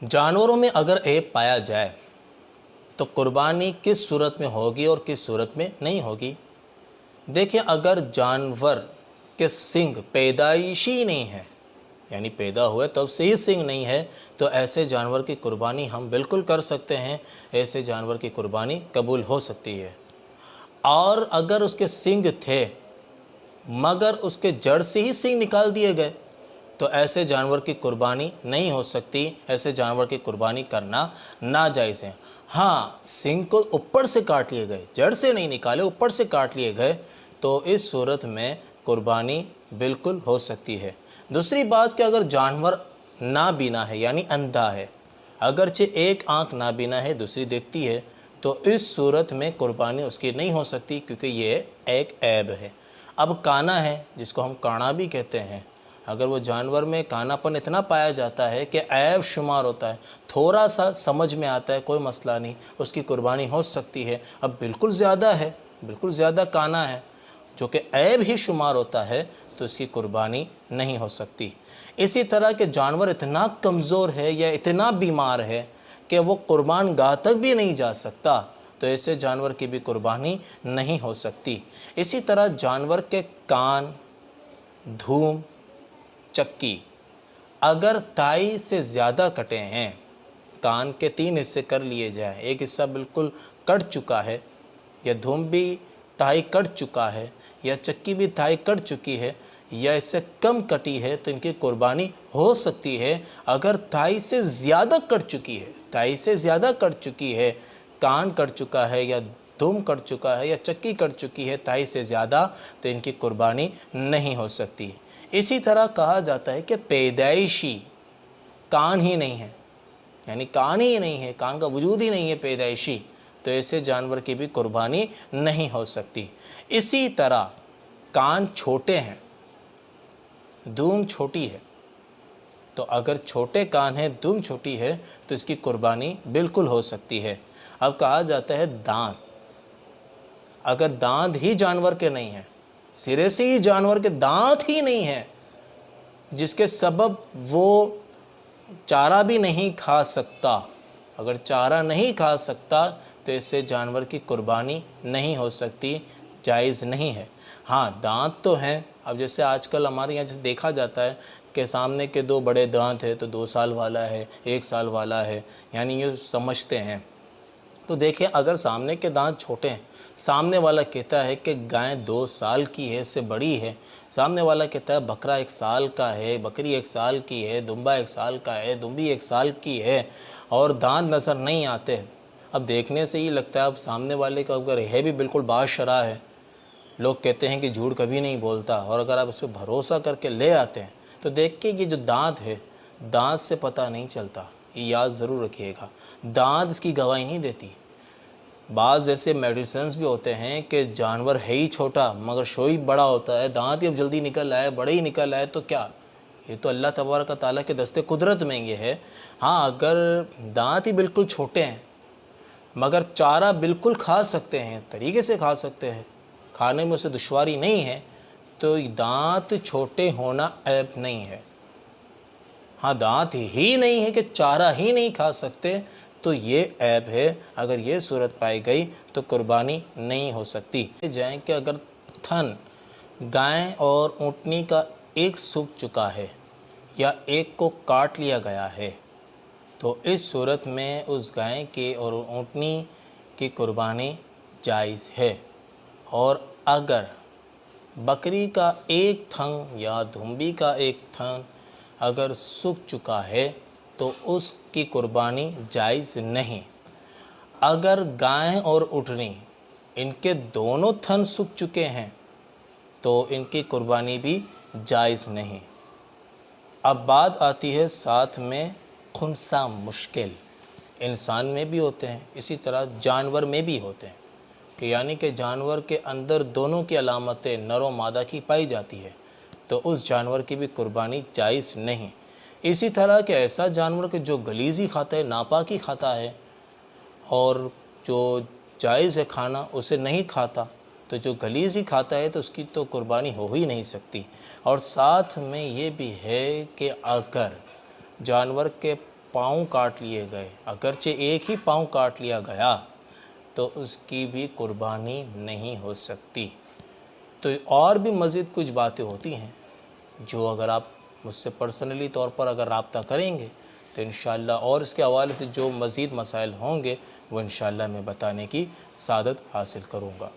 जानवरों में अगर ऐब पाया जाए तो कुर्बानी किस सूरत में होगी और किस सूरत में नहीं होगी। देखिए, अगर जानवर के सींग पैदाइशी नहीं है, यानी पैदा हुए तब से ही सींग नहीं है, तो ऐसे जानवर की कुर्बानी हम बिल्कुल कर सकते हैं, ऐसे जानवर की कुर्बानी कबूल हो सकती है। और अगर उसके सींग थे मगर उसके जड़ से ही सींग निकाल दिए गए तो ऐसे जानवर की कुर्बानी नहीं हो सकती, ऐसे जानवर की कुर्बानी करना नाजायज़ है। हाँ, सींग को ऊपर से काट लिए गए, जड़ से नहीं निकाले, ऊपर से काट लिए गए, तो इस सूरत में कुर्बानी बिल्कुल हो सकती है। दूसरी बात कि अगर जानवर नाबीना है यानी अंधा है, अगरचे एक आंख नाबीना है दूसरी देखती है, तो इस सूरत में कुर्बानी उसकी नहीं हो सकती, क्योंकि ये एक ऐब है। अब काना है, जिसको हम काना भी कहते हैं, अगर वो जानवर में कानापन इतना पाया जाता है कि ऐब शुमार होता है, थोड़ा सा समझ में आता है, कोई मसला नहीं, उसकी कुर्बानी हो सकती है। अब बिल्कुल ज़्यादा है, बिल्कुल ज़्यादा काना है जो कि ऐब ही शुमार होता है, तो इसकी कुर्बानी नहीं हो सकती। इसी तरह के जानवर इतना कमज़ोर है या इतना बीमार है कि वो कुर्बान गाह तक भी नहीं जा सकता, तो ऐसे जानवर की भी कुर्बानी नहीं हो सकती। इसी तरह जानवर के कान, धूम, चक्की अगर ताई से ज़्यादा कटे हैं, कान के 3 हिस्से कर लिए जाएँ, एक हिस्सा बिल्कुल कट चुका है, या धूम भी ताई कट चुका है, या चक्की भी ताई कट चुकी है, या इससे कम कटी है, तो इनकी कुर्बानी हो सकती है। अगर ताई से ज़्यादा कट चुकी है, ताई से ज़्यादा कट चुकी है, कान कट चुका है, या धूम कट चुका है, या चक्की कट चुकी है ताई से ज़्यादा, तो इनकी कुर्बानी नहीं हो सकती। इसी तरह कहा जाता है कि पैदाइशी कान ही नहीं है, यानी कान ही नहीं है, कान का वजूद ही नहीं है पैदाइशी, तो ऐसे जानवर की भी कुर्बानी नहीं हो सकती। इसी तरह कान छोटे हैं, धूम छोटी है, तो अगर छोटे कान हैं, धूम छोटी है, तो इसकी कुर्बानी बिल्कुल हो सकती है। अब कहा जाता है दांत, अगर दांत ही जानवर के नहीं हैं, सिरे से ही जानवर के दांत ही नहीं हैं, जिसके सबब वो चारा भी नहीं खा सकता, अगर चारा नहीं खा सकता तो इससे जानवर की कुर्बानी नहीं हो सकती, जायज़ नहीं है। हाँ, दांत तो हैं। अब जैसे आजकल हमारे यहाँ जैसे देखा जाता है कि सामने के 2 बड़े दांत है, तो 2 साल वाला है, 1 साल वाला है, यानी ये समझते हैं। तो देखिए, अगर सामने के दांत छोटे हैं, सामने वाला कहता है कि गाय 2 साल की है, इससे बड़ी है, सामने वाला कहता है बकरा 1 साल का है, बकरी 1 साल की है, दुम्बा 1 साल का है, दुम्बी 1 साल की है, और दांत नज़र नहीं आते। अब देखने से ही लगता है, अब सामने वाले का अगर है भी बिल्कुल बाशरा है, लोग कहते हैं कि झूठ कभी नहीं बोलता, और अगर आप इस पर भरोसा करके ले आते हैं, तो देख के ये जो दांत है, दांत से पता नहीं चलता, ये याद ज़रूर रखिएगा, दांत इसकी गवाही नहीं देती। बाज़ ऐसे मेडिसिन्स भी होते हैं कि जानवर है ही छोटा मगर शोई बड़ा होता है, दांत ही अब जल्दी निकल आए, बड़े ही निकल आए, तो क्या, ये तो अल्लाह तबारक ताला के दस्ते कुदरत में ये है। हाँ, अगर दांत ही बिल्कुल छोटे हैं मगर चारा बिल्कुल खा सकते हैं, तरीके से खा सकते हैं, खाने में उसे दुश्वारी नहीं है, तो दांत छोटे होना ऐब नहीं है। हाँ, दांत ही नहीं है कि चारा ही नहीं खा सकते, तो ये ऐब है। अगर ये सूरत पाई गई तो कुर्बानी नहीं हो सकती। जाएँ कि अगर थन गाय और ऊँटनी का एक सूख चुका है या एक को काट लिया गया है, तो इस सूरत में उस गाय के और ऊँटनी की कुर्बानी जायज़ है। और अगर बकरी का एक थन या धुम्बी का एक थन अगर सूख चुका है, तो उसकी कुर्बानी जायज़ नहीं। अगर गाय और ऊँटनी इनके दोनों थन सूख चुके हैं, तो इनकी कुर्बानी भी जायज़ नहीं। अब बात आती है साथ में खुनसा मुश्किल, इंसान में भी होते हैं, इसी तरह जानवर में भी होते हैं, कि यानी कि जानवर के अंदर दोनों की अलामतें नर व मादा की पाई जाती है, तो उस जानवर की भी कुर्बानी जायज़ नहीं। इसी तरह के ऐसा जानवर कि जो गलीज़ी खाता है, नापाकी खाता है, और जो जायज़ है खाना उसे नहीं खाता, तो जो गलीज़ी खाता है तो उसकी तो कुर्बानी हो ही नहीं सकती। और साथ में ये भी है कि अगर जानवर के پاؤں کاٹ لیے گئے، اگرچہ ایک ہی پاؤں کاٹ لیا گیا تو اس کی بھی قربانی نہیں ہو سکتی۔ تو اور بھی مزید کچھ باتیں ہوتی ہیں جو اگر آپ مجھ سے پرسنلی طور پر اگر رابطہ کریں گے تو انشاءاللہ اور اس کے حوالے سے جو مزید مسائل ہوں گے وہ انشاءاللہ میں بتانے کی سعادت حاصل کروں گا۔